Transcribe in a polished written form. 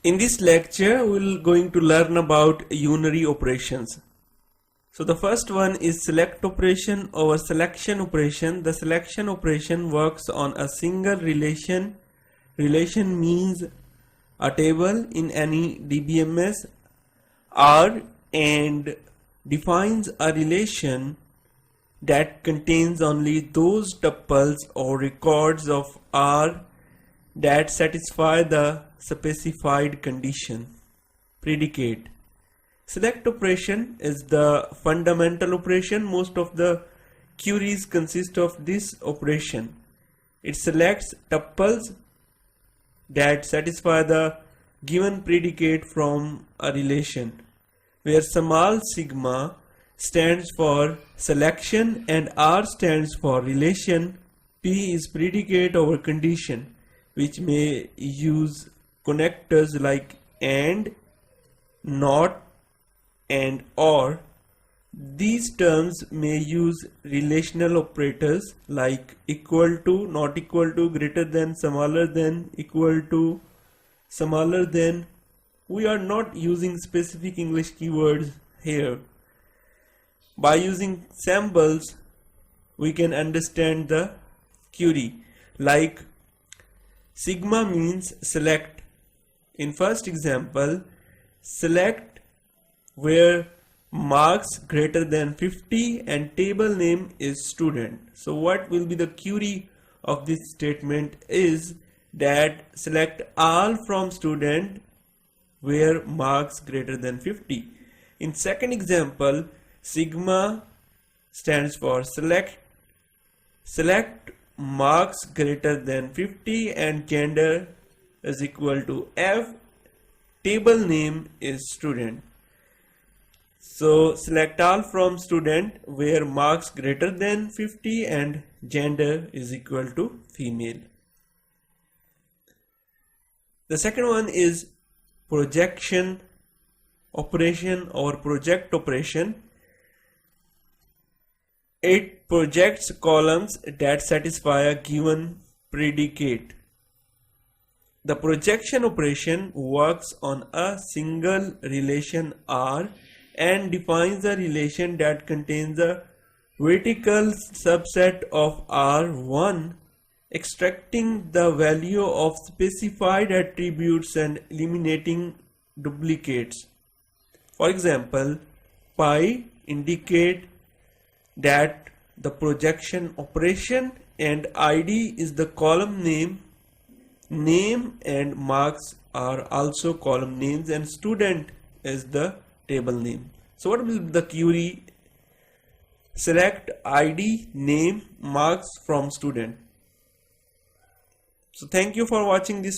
In this lecture, we're going to learn about unary operations. So the first one is select operation over selection operation. The selection operation works on a single relation. Relation means a table in any dbms R and defines a relation that contains only those tuples or records of R that satisfy the specified condition. Predicate. Select operation is the fundamental operation. Most of the queries consist of this operation. It selects tuples that satisfy the given predicate from a relation, where small sigma stands for selection and R stands for relation. P is predicate over condition, which may use connectors like and, not, and or. These terms may use relational operators like equal to, not equal to, greater than, smaller than, equal to, smaller than. We are not using specific English keywords here. By using symbols, we can understand the query. Like sigma means select. In first example, select where marks greater than 50 and table name is student. So what will be the query of this statement is that select all from student where marks greater than 50. In second example, sigma stands for select marks greater than 50 and gender is equal to F, table name is student. So select all from student where marks greater than 50 and gender is equal to female. The second one is projection operation or project operation. It projects columns that satisfy a given predicate. The projection operation works on a single relation R and defines a relation that contains a vertical subset of R1, extracting the value of specified attributes and eliminating duplicates. For example, pi indicate that the projection operation and ID is the column name and marks are also column names and student is the table name. So what will be the query? Select ID, name, marks from student. So thank you for watching this